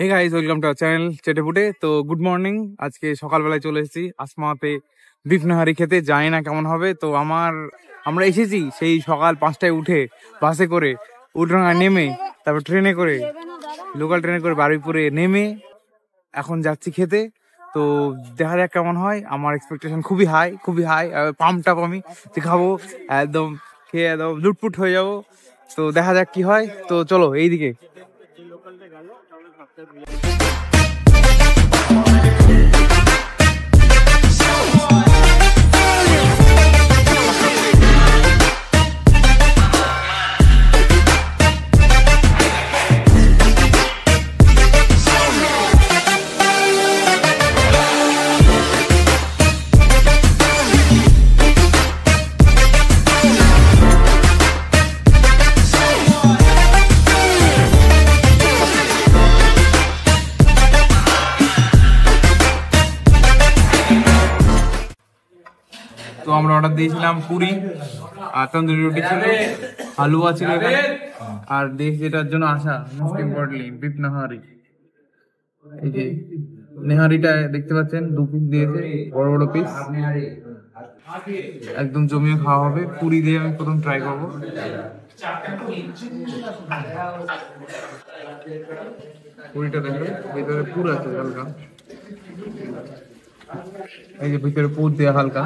Hey guys, welcome to our channel Chetepute. তো good morning. আজকে সকালবেলায় চলে এসেছি আসমাতে বিফ নাহারি খেতে। জানি না কেমন হবে। তো আমরা এসেছি সেই সকাল 5টায় উঠে বাসে করে উঠরাঙ্গা নেমে, তারপর ট্রেনে করে, লোকাল ট্রেনে করে বারুইপুরে নেমে এখন যাচ্ছি খেতে। তো দেখা যাক কেমন হয়। আমার এক্সপেকটেশন খুবই হাই। পাম্পটা আমি যে খাবো, একদম খেয়ে একদম লুটপুট হয়ে যাবো। তো দেখা যাক কি হয়। তো চলো এইদিকে। তো আমরা অর্ডার দিয়েছিলাম পুরি আর তন্দুরি রুটি ছিল, হালুয়া ছিল এখানে, আর দেশ যেটার জন্য আসা মোস্ট ইম্পর্টেন্টলি বিফ নাহারি। এই যে নেহারিটা দেখতে পাচ্ছেন, 2 পিস দিয়েছে, বড় বড় পিস, একদম জমিয়ে খাওয়া হবে। পুরি দিয়ে আমি প্রথম ট্রাই করবো। পুরিটা দেখো, ভিতরে পুর আছে হালকা, এই যে ভিতরে পুর দেওয়া হালকা।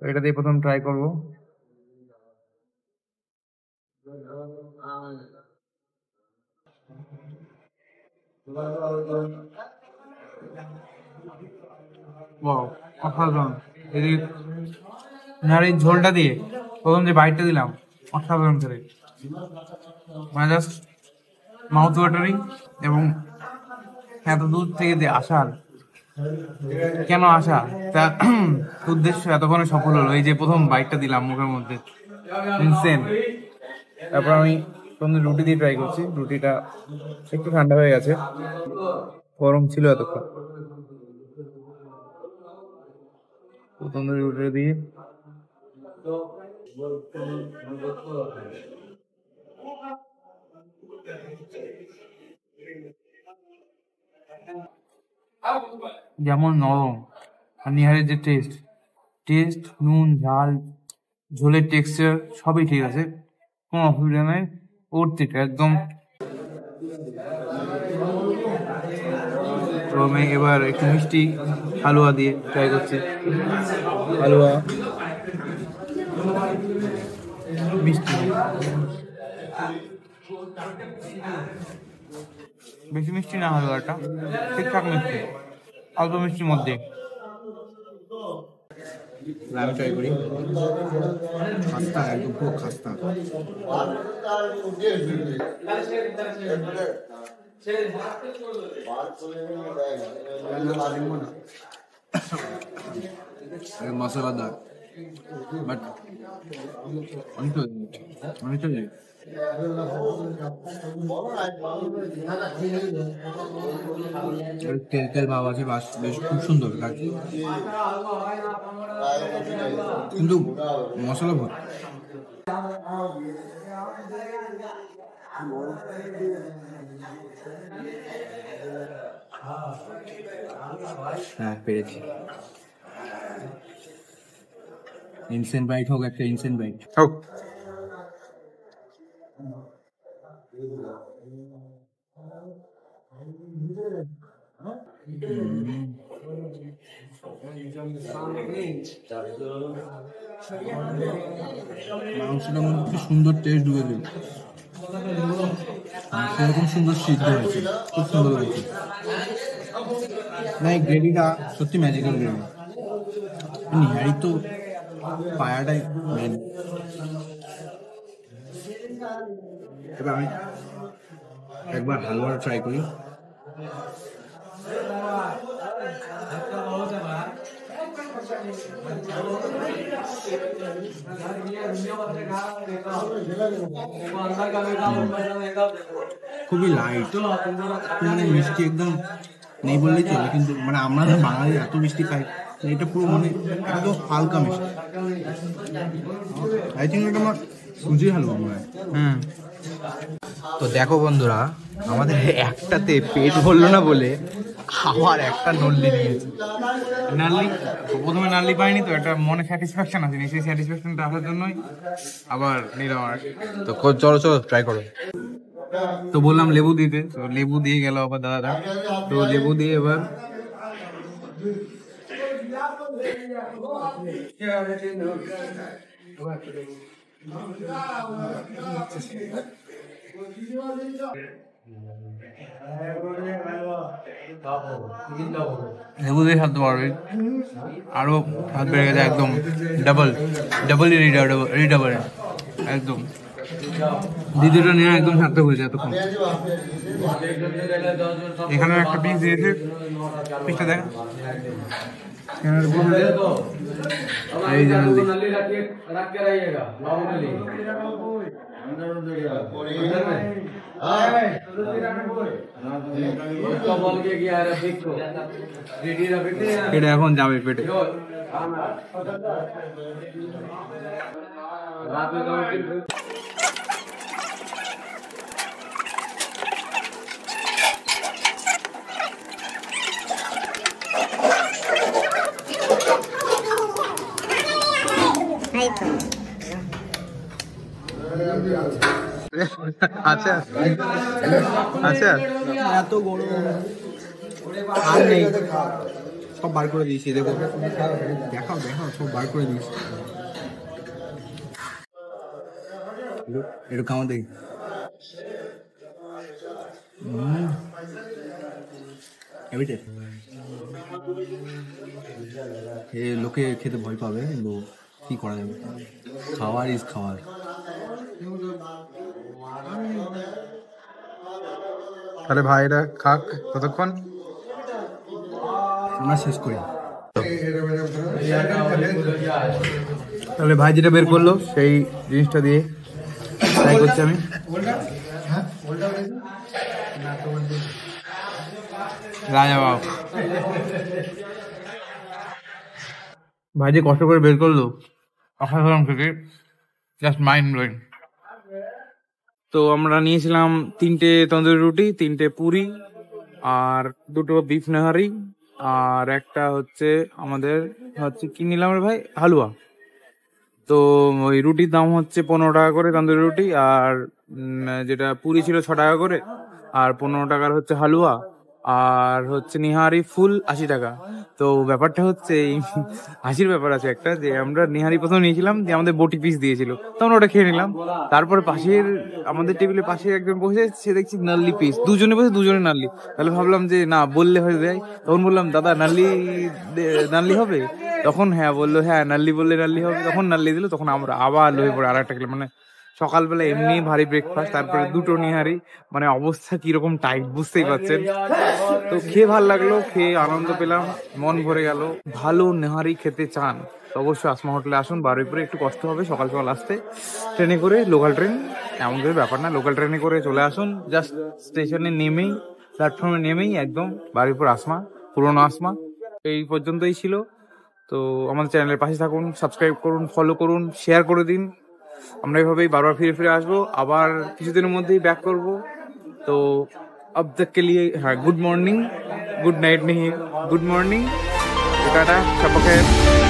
এটা দিয়ে প্রথম ট্রাই করবো। অসাধারণ। এই নারীর ঝোলটা দিয়ে প্রথম যে বাইটটা দিলাম, অসাধারণ করে, মানে জাস্ট মাউথ ওয়াটারিং। এবং এত দূর থেকে যে আসার কেন আসা, তা উদ্দেশ্য এতক্ষণে সফল হলো। এই যে প্রথম বাইটটা দিলাম মুখের মধ্যে, ইনসেন। তারপর আমি তন্দুরি রুটি দিয়ে ট্রাই করছি। রুটিটা একটু ঠান্ডা হয়ে গেছে, গরম ছিল এতক্ষণ। তন্দুরি রুটি দিয়ে যেমন নরম, আর নিহারের যে টেস্ট, নুন ঝাল, ঝোলের টেক্সচার সবই ঠিক আছে, কোনো অসুবিধা নেই। ওর একদম। তো আমি এবার একটু মিষ্টি হালুয়া দিয়ে ট্রাই করছি। হালুয়া মিষ্টি, বেশি মিষ্টি না, হালুয়াটা ঠিকঠাক মিষ্টি, অল্প মিষ্টির মধ্যে। আমি ট্রাই করি। খাস্তা, একদম পুরো খাস্তা। মশলাদার, বাট অনেকটা তেল ভাব আছে, বেশ খুব সুন্দর লাগছে, কিন্তু মশলা ভর। হ্যাঁ, পেরেছি। ইনসেন্ট বাইট হোক, একটা ইনসেন্ট বাইট হোক। মাংসটার মধ্যে কি সুন্দর টেস্ট ঢুকেছে, সেরকম সুন্দর সিদ্ধ হয়েছে, খুব সুন্দর হয়েছে। না, এই গ্রেভিটা সত্যি ম্যাজিক্যাল গ্রেভি। নিহারি তো পায়াটাই মেন। এবার আমি একবার হালুয়া ট্রাই করি। খুবই লাইট, মানে মিষ্টি একদম নেই বললেই চলে, কিন্তু মানে আমরা বাঙালি এত মিষ্টি খাই, এটা পুরো মানে একদম হালকা মিষ্টি। আই থিঙ্ক এটা আমার সুজি হালুয়া মনে হয়। তো দেখো বন্ধুরা, আমাদের একটাতে পেট ভরলো না বলে আবার একটা নল্লি নিয়েছি। নার্লি প্রথমে নার্লি পাইনি তো একটা মনে স্যাটিসফ্যাকশন আছে, সেই স্যাটিসফ্যাকশনটা আসার জন্যই আবার নিলাম আর কি। তো চলো চলো ট্রাই করো। তো বললাম লেবু দিতে, তো লেবু দিয়ে গেল আবার দাদাটা। তো লেবু দিয়ে এবার লেবু দিয়ে খাদ্য পারবে, আরো হাত বেড়ে গেছে একদম, ডাবল রিডাবল একদম। দ্বিতীয়টা নিয়ে একদম সার্থক হয়েছে এতক্ষণ। এখানে একটা পিস দিয়েছে, পিসটা দেখ, এই যে এটা এখন যাবে পেটে। আচ্ছা আচ্ছা, এত বড় আর নেই, সব বার করে দিয়েছি। দেখো দেখাও দেখাও, সব বার করে দিয়েছি। একটু খাওয়া দেখি। লোকে খেতে ভয় পাবে, কিন্তু কি করা যাবে, খাওয়ার ইজ খাওয়ার। তাহলে ভাইরা খাক ততক্ষণ, আমরা শেষ করি। তাহলে ভাই যেটা বের করলো সেই জিনিসটা দিয়ে ট্রাই করছি আমি। লাজবাব ভাই যে কষ্ট করে বের করলো অসাধারণ থেকে, জাস্ট মাইন্ড ব্লোয়িং। তো আমরা নিয়েছিলাম 3টে তন্দুরি রুটি, 3টে পুরি, আর 2টো বিফ নেহারি, আর একটা হচ্ছে আমাদের কি নিলাম রে ভাই, হালুয়া। তো ওই রুটির দাম হচ্ছে 15 টাকা করে তন্দুরি রুটি, আর যেটা পুরি ছিল 6 টাকা করে, আর 15 টাকার হচ্ছে হালুয়া, আর হচ্ছে নিহারি ফুল 80 টাকা। তো ব্যাপারটা হচ্ছে হাসির ব্যাপার আছে একটা, যে আমরা নিহারি প্রথম নিয়েছিলাম, যে আমাদের বটি পিস দিয়েছিল, তো আমরা ওটা খেয়ে নিলাম। তারপরে পাশের আমাদের টেবিলের পাশে একজন বসে, সে দেখছি নার্লি পিস, দুজনে বসে দুজনে নার্লি। তাহলে ভাবলাম যে না বললে হয়ে যায়, তখন বললাম দাদা নার্লি হবে? তখন হ্যাঁ বললো, হ্যাঁ নার্লি বললে নার্লি হবে, তখন নার্লি দিল। তখন আমরা আবার লয়ে পড়ে আর একটা খেলাম, মানে সকালবেলা এমনি ভারী ব্রেকফাস্ট, তারপরে 2টো নিহারি, মানে অবস্থা কিরকম টাইট বুঝতেই পারছেন। তো খেয়ে ভালো লাগলো, খেয়ে আনন্দ পেলাম, মন ভরে গেল। ভালো নেহারি খেতে চান তো অবশ্যই আসমা হোটেলে আসুন। বারুইপুরে একটু কষ্ট হবে সকাল সকাল আসতে, ট্রেনে করে, লোকাল ট্রেন এমন কিছু ব্যাপার না, লোকাল ট্রেনে করে চলে আসুন। জাস্ট স্টেশনে নেমেই, প্ল্যাটফর্মে নেমেই একদম বারুইপুর আসমা, পুরোনো আসমা। এই পর্যন্তই ছিল। তো আমাদের চ্যানেলের পাশে থাকুন, সাবস্ক্রাইব করুন, ফলো করুন, শেয়ার করে দিন। আমরা এভাবেই বারবার ফিরে ফিরে আসবো, আবার কিছুদিনের মধ্যেই ব্যাক করব। তো अब तक के लिए हाँ, गुड मॉर्निंग, गुड नाइट नहीं, गुड मॉर्निंग, टाटा, शब बखैर।